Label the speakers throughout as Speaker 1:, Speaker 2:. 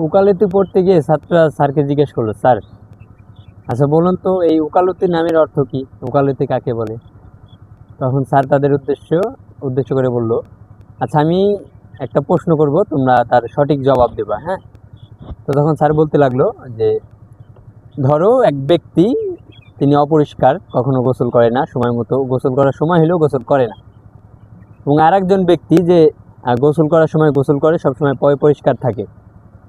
Speaker 1: উকালতি পড়তে গিয়ে ছাত্ররা স্যারকে জিজ্ঞেস করলো, স্যার আচ্ছা বলুন তো এই উকালতি নামের অর্থ কি, উকালতি কাকে বলে? তখন স্যার তাদের উদ্দেশ্য করে বলল, আচ্ছা আমি একটা প্রশ্ন করব, তোমরা তার সঠিক জবাব দেবা, হ্যাঁ? তো তখন স্যার বলতে লাগলো যে ধরো এক ব্যক্তি, তিনি অপরিষ্কার, কখনো গোসল করে না সময় মতো, গোসল করার সময় হলেও গোসল করে না। এবং আর একজন ব্যক্তি যে গোসল করার সময় গোসল করে, সবসময় পরিষ্কার থাকে।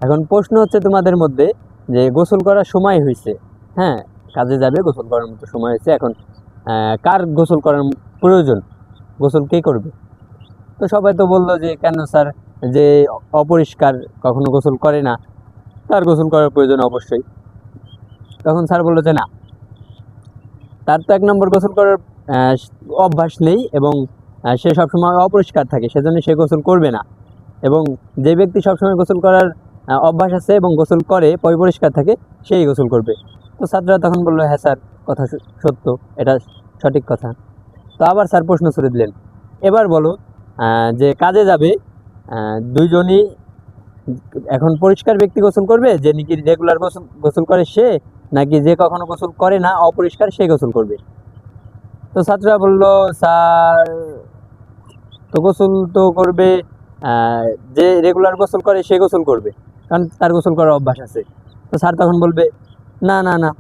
Speaker 1: এখন প্রশ্ন হচ্ছে তোমাদের মধ্যে যে গোসল করার সময় হয়েছে, হ্যাঁ, কাজে যাবে, গোসল করার মতো সময় হয়েছে, এখন কার গোসল করার প্রয়োজন, গোসল কে করবে? তো সবাই তো বললো যে কেন স্যার, যে অপরিষ্কার, কখনো গোসল করে না, তার গোসল করার প্রয়োজন অবশ্যই। তখন স্যার বললো যে না, তার তো 1 নম্বর গোসল করার অভ্যাস নেই, এবং সে সবসময় অপরিষ্কার থাকে, সেজন্য সে গোসল করবে না। এবং যে ব্যক্তি সবসময় গোসল করার অভ্যাস আছে এবং গোসল করে পরিষ্কার থাকে, সেই গোসল করবে। তো ছাত্ররা তখন বললো, হ্যাঁ স্যার, কথা সত্য, এটা সঠিক কথা। তো আবার স্যার প্রশ্ন ছুড়ে দিলেন, এবার বলো যে কাজে যাবে দুইজনই, এখন পরিষ্কার ব্যক্তি গোসল করবে, যে নাকি রেগুলার গোসল করে সে, নাকি যে কখনো গোসল করে না অপরিষ্কার সে গোসল করবে? তো ছাত্ররা বলল, স্যার তো গোসল তো করবে যে রেগুলার গোসল করে সে গোসল করবে, কারণ তার গোসল করার অভ্যাস আছে। তো স্যার তখন বলবে, না না না,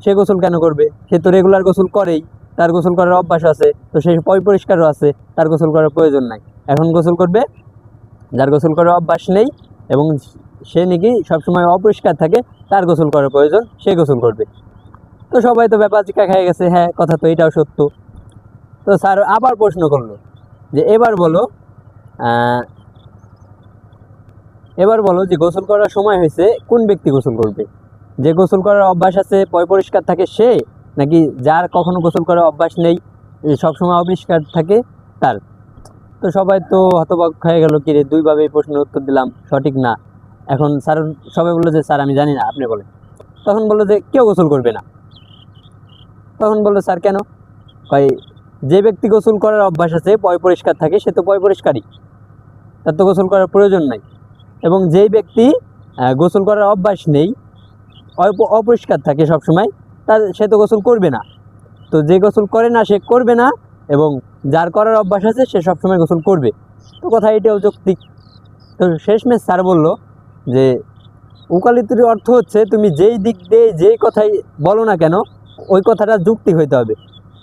Speaker 1: সে গোসল কেন করবে, সে তো রেগুলার গোসল করেই, তার গোসল করার অভ্যাস আছে, তো সে পরিষ্কারও আছে, তার গোসল করার প্রয়োজন নাই। এখন গোসল করবে যার গোসল করার অভ্যাস নেই এবং সে নাকি সবসময় অপরিষ্কার থাকে, তার গোসল করার প্রয়োজন, সে গোসল করবে। তো সবাই তো ব্যাপার চিকা খেয়ে গেছে, হ্যাঁ কথা তো এটাও সত্য। তো স্যার আবার প্রশ্ন করলো যে এবার বলো যে গোসল করার সময় হয়েছে, কোন ব্যক্তি গোসল করবে? যে গোসল করার অভ্যাস আছে, পরিষ্কার থাকে সে, নাকি যার কখনো গোসল করার অভ্যাস নেই, সবসময় অপরিষ্কার থাকে, তার? তো সবাই তো হতবাক হয়ে গেল, কি রে, দুইভাবে এই প্রশ্নের উত্তর দিলাম, সঠিক না। এখন স্যার সবাই বললো যে স্যার আমি জানি না, আপনি বলেন। তখন বললো যে কেউ গোসল করবে না। তখন বললো, স্যার কেন? কয়, যে ব্যক্তি গোসল করার অভ্যাস আছে, পরিষ্কার থাকে, সে তো পরিষ্কারই, তার তো গোসল করার প্রয়োজন নাই। এবং যেই ব্যক্তি গোসল করার অভ্যাস নেই, অপরিষ্কার থাকে সবসময়, সে তো গোসল করবে না। তো যে গোসল করে না সে করবে না, এবং যার করার অভ্যাস আছে সে সবসময় গোসল করবে। তো কথা এটাও যৌক্তিক। তো শেষমেশ স্যার বলল যে উকালতির অর্থ হচ্ছে তুমি যেই দিক দিয়ে যেই কথাই বলো না কেন, ওই কথাটা যুক্তি হইতে হবে,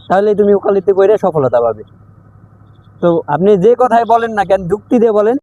Speaker 1: তাহলেই তুমি উকালতি করে সফলতা পাবে। তো আপনি যে কথাই বলেন না কেন, যুক্তি দিয়ে বলেন,